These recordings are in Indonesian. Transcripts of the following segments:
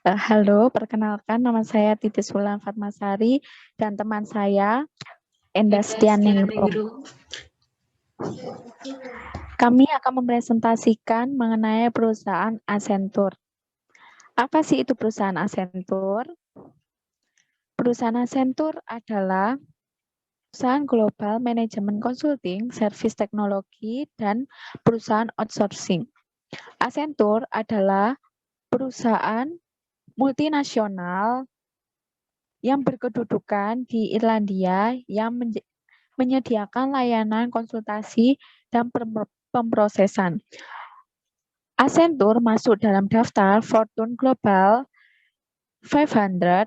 Halo, perkenalkan nama saya Titi Sulan Fatmasari dan teman saya Enda Setianingrum. Kami akan mempresentasikan mengenai perusahaan Accenture. Apa sih itu perusahaan Accenture? Perusahaan Accenture adalah perusahaan global manajemen consulting, service teknologi, dan perusahaan outsourcing. Accenture adalah perusahaan multinasional yang berkedudukan di Irlandia yang menyediakan layanan konsultasi dan pemrosesan. Accenture masuk dalam daftar Fortune Global 500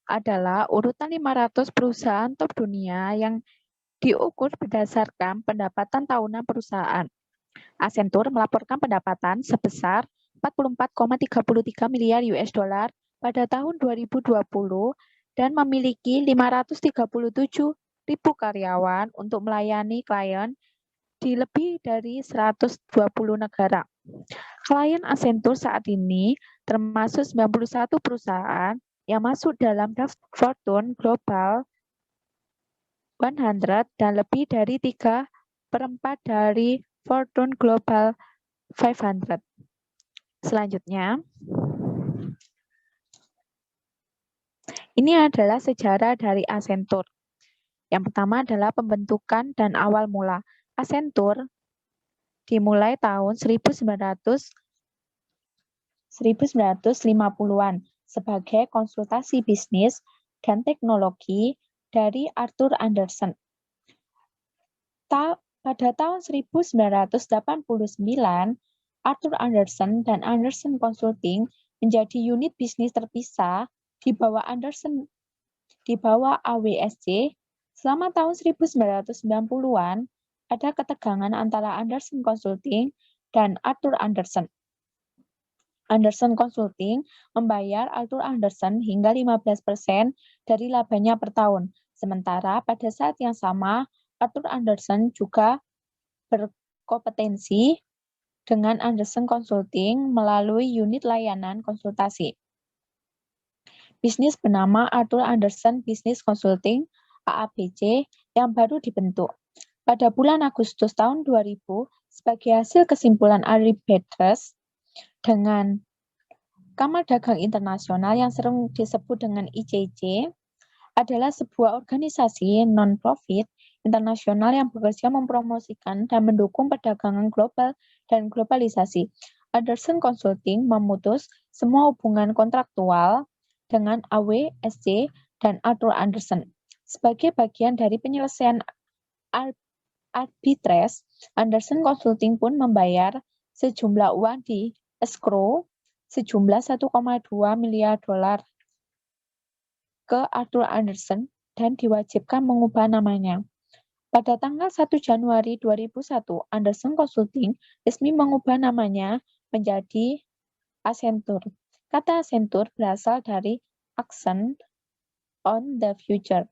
adalah urutan 500 perusahaan top dunia yang diukur berdasarkan pendapatan tahunan perusahaan. Accenture melaporkan pendapatan sebesar 44,33 miliar US dollar pada tahun 2020 dan memiliki 537 ribu karyawan untuk melayani klien di lebih dari 120 negara. Klien Accenture saat ini termasuk 91 perusahaan yang masuk dalam daftar Fortune Global 100 dan lebih dari 3/4 dari Fortune Global 500. Selanjutnya, ini adalah sejarah dari Accenture. Yang pertama adalah pembentukan dan awal mula. Accenture dimulai tahun 1950-an sebagai konsultasi bisnis dan teknologi dari Arthur Andersen. Pada tahun 1989, Arthur Andersen dan Andersen Consulting menjadi unit bisnis terpisah di bawah AWSC. Selama tahun 1990-an, ada ketegangan antara Andersen Consulting dan Arthur Andersen. Andersen Consulting membayar Arthur Andersen hingga 15% dari labanya per tahun. Sementara pada saat yang sama, Arthur Andersen juga berkompetensi dengan Andersen Consulting melalui unit layanan konsultasi. Bisnis bernama Arthur Andersen Business Consulting (AABC) yang baru dibentuk. Pada bulan Agustus tahun 2000, sebagai hasil kesimpulan arbitration dengan Kamar Dagang Internasional yang sering disebut dengan ICC, adalah sebuah organisasi non-profit internasional yang bekerja mempromosikan dan mendukung perdagangan global dan globalisasi. Andersen Consulting memutus semua hubungan kontraktual dengan AWSC dan Arthur Andersen. Sebagai bagian dari penyelesaian arbitrase, Andersen Consulting pun membayar sejumlah uang di escrow sejumlah 1,2 miliar dolar ke Arthur Andersen dan diwajibkan mengubah namanya. Pada tanggal 1 Januari 2001, Andersen Consulting resmi mengubah namanya menjadi Accenture. Kata Accenture berasal dari accent on the future.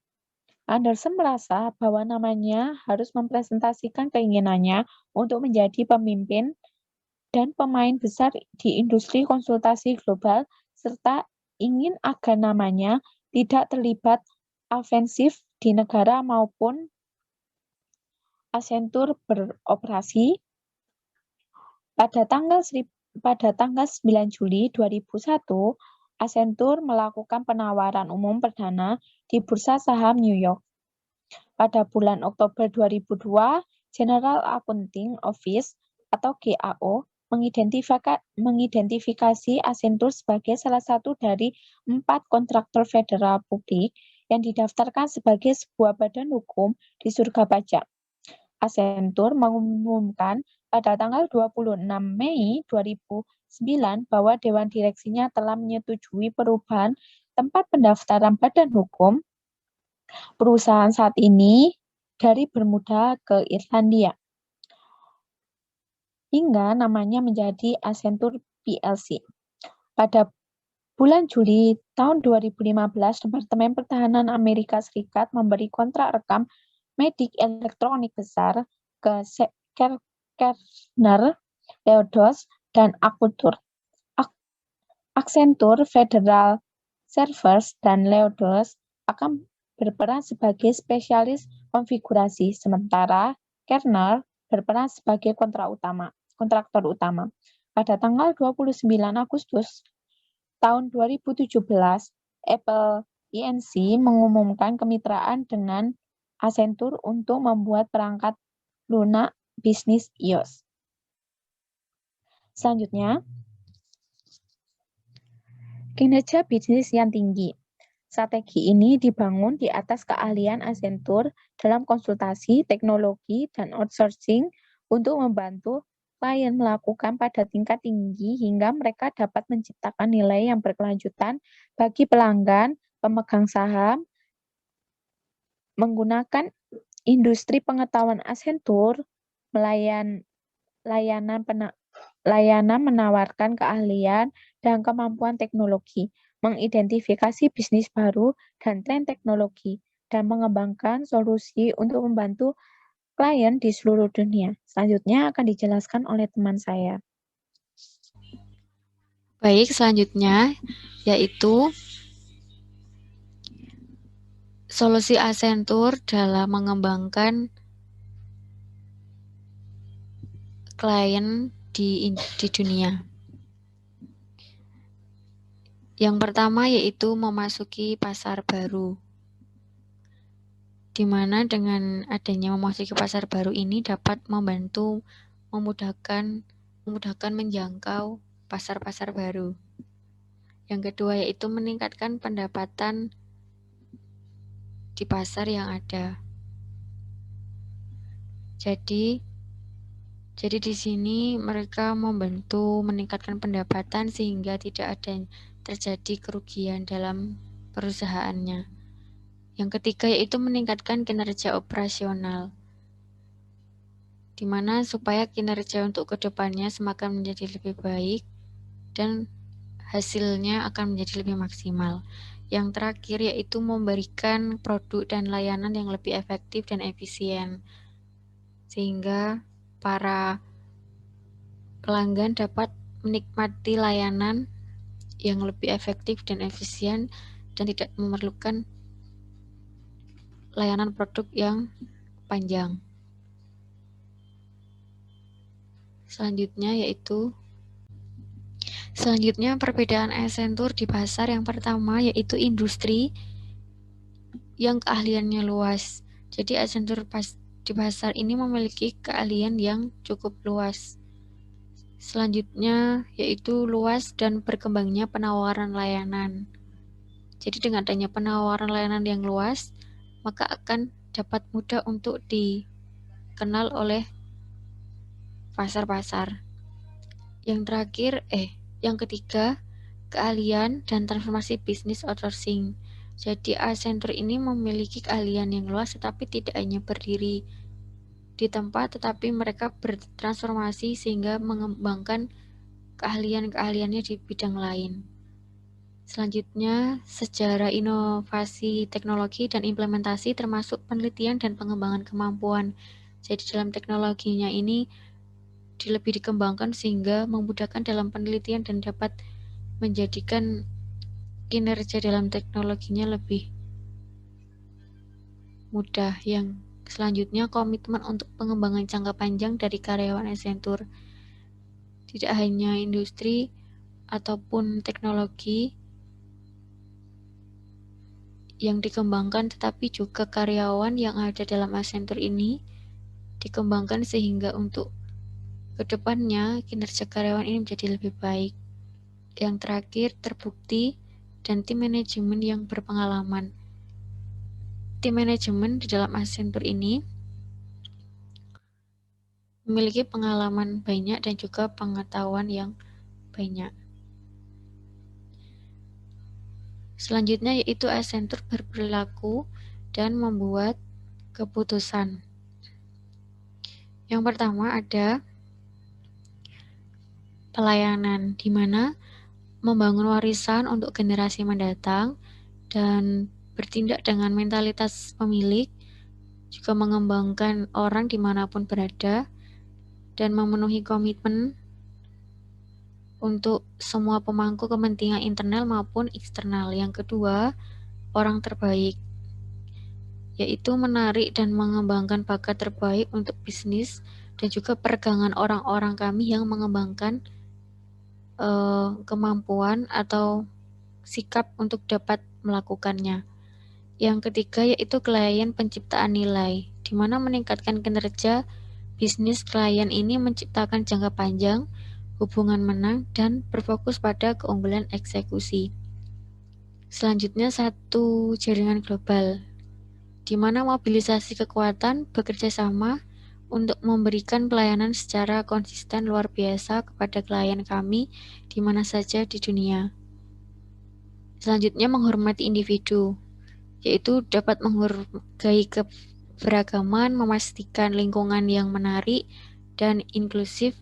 Andersen merasa bahwa namanya harus mempresentasikan keinginannya untuk menjadi pemimpin dan pemain besar di industri konsultasi global, serta ingin agar namanya tidak terlibat ofensif di negara maupun Accenture beroperasi. Pada tanggal 9 Juli 2001, Accenture melakukan penawaran umum perdana di Bursa Saham New York. Pada bulan Oktober 2002, General Accounting Office atau GAO mengidentifikasi Accenture sebagai salah satu dari 4 kontraktor federal publik yang didaftarkan sebagai sebuah badan hukum di surga pajak. Accenture mengumumkan pada tanggal 26 Mei 2009 bahwa Dewan Direksinya telah menyetujui perubahan tempat pendaftaran badan hukum perusahaan saat ini dari Bermuda ke Irlandia, hingga namanya menjadi Accenture plc. Pada bulan Juli tahun 2015, Departemen Pertahanan Amerika Serikat memberi kontrak rekam medik elektronik besar ke Kerner, Leodos, dan Accenture. Accenture, Federal Servers, dan Leodos akan berperan sebagai spesialis konfigurasi, sementara Kernel berperan sebagai kontraktor utama. Pada tanggal 29 Agustus tahun 2017, Apple Inc. mengumumkan kemitraan dengan Accenture untuk membuat perangkat lunak bisnis iOS. Selanjutnya, kinerja bisnis yang tinggi. Strategi ini dibangun di atas keahlian Accenture dalam konsultasi, teknologi, dan outsourcing untuk membantu klien melakukan pada tingkat tinggi hingga mereka dapat menciptakan nilai yang berkelanjutan bagi pelanggan, pemegang saham. Menggunakan industri pengetahuan Accenture, layanan menawarkan keahlian dan kemampuan teknologi, mengidentifikasi bisnis baru dan tren teknologi, dan mengembangkan solusi untuk membantu klien di seluruh dunia. Selanjutnya akan dijelaskan oleh teman saya. Baik, selanjutnya yaitu solusi Accenture dalam mengembangkan klien di dunia. Yang pertama yaitu memasuki pasar baru, di mana dengan adanya memasuki pasar baru ini dapat memudahkan menjangkau pasar-pasar baru. Yang kedua yaitu meningkatkan pendapatan di pasar yang ada. Jadi di sini mereka membantu meningkatkan pendapatan sehingga tidak ada terjadi kerugian dalam perusahaannya. Yang ketiga yaitu meningkatkan kinerja operasional, di mana supaya kinerja untuk kedepannya semakin menjadi lebih baik dan hasilnya akan menjadi lebih maksimal. Yang terakhir yaitu memberikan produk dan layanan yang lebih efektif dan efisien, sehingga para pelanggan dapat menikmati layanan yang lebih efektif dan efisien dan tidak memerlukan layanan produk yang panjang. Selanjutnya perbedaan Accenture di pasar. Yang pertama yaitu industri yang keahliannya luas. Jadi Accenture di pasar ini memiliki keahlian yang cukup luas. Selanjutnya yaitu luas dan berkembangnya penawaran layanan. Jadi dengan adanya penawaran layanan yang luas, maka akan dapat mudah untuk dikenal oleh pasar-pasar. Yang ketiga, keahlian dan transformasi bisnis outsourcing. Jadi Accenture ini memiliki keahlian yang luas tetapi tidak hanya berdiri di tempat, tetapi mereka bertransformasi sehingga mengembangkan keahliannya di bidang lain. Selanjutnya, sejarah inovasi teknologi dan implementasi termasuk penelitian dan pengembangan kemampuan. Jadi dalam teknologinya ini lebih dikembangkan sehingga memudahkan dalam penelitian dan dapat menjadikan kinerja dalam teknologinya lebih mudah. Yang selanjutnya, komitmen untuk pengembangan jangka panjang dari karyawan Accenture. Tidak hanya industri ataupun teknologi yang dikembangkan, tetapi juga karyawan yang ada dalam Accenture ini dikembangkan sehingga untuk kedepannya kinerja karyawan ini menjadi lebih baik. Yang terakhir, terbukti dan tim manajemen yang berpengalaman. Tim manajemen di dalam Accenture ini memiliki pengalaman banyak dan juga pengetahuan yang banyak. Selanjutnya yaitu Accenture berperilaku dan membuat keputusan. Yang pertama ada pelayanan, di mana membangun warisan untuk generasi mendatang dan bertindak dengan mentalitas pemilik, juga mengembangkan orang dimanapun berada dan memenuhi komitmen untuk semua pemangku kepentingan internal maupun eksternal. Yang kedua, orang terbaik, yaitu menarik dan mengembangkan bakat terbaik untuk bisnis dan juga peregangan orang-orang kami yang mengembangkan kemampuan atau sikap untuk dapat melakukannya. Yang ketiga yaitu klien penciptaan nilai, di mana meningkatkan kinerja bisnis klien ini menciptakan jangka panjang, hubungan menang, dan berfokus pada keunggulan eksekusi. Selanjutnya satu jaringan global, di mana mobilisasi kekuatan bekerja sama untuk memberikan pelayanan secara konsisten luar biasa kepada klien kami di mana saja di dunia. Selanjutnya menghormati individu, yaitu dapat menghargai keberagaman, memastikan lingkungan yang menarik dan inklusif,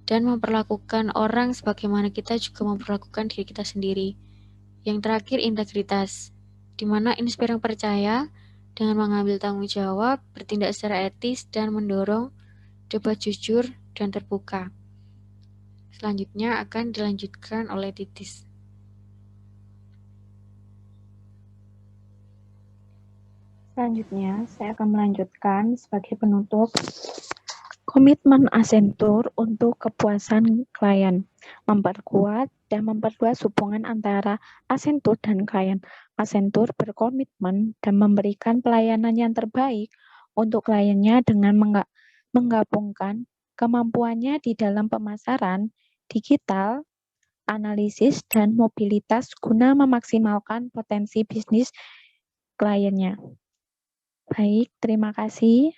dan memperlakukan orang sebagaimana kita juga memperlakukan diri kita sendiri. Yang terakhir, integritas, di mana inspirasi percaya dengan mengambil tanggung jawab, bertindak secara etis, dan mendorong debat jujur dan terbuka. Selanjutnya akan dilanjutkan oleh Titis. Selanjutnya, saya akan melanjutkan sebagai penutup. Komitmen Accenture untuk kepuasan klien, memperkuat dan memperluas hubungan antara Accenture dan klien. Accenture berkomitmen dan memberikan pelayanan yang terbaik untuk kliennya dengan menggabungkan kemampuannya di dalam pemasaran, digital, analisis, dan mobilitas guna memaksimalkan potensi bisnis kliennya. Baik, terima kasih.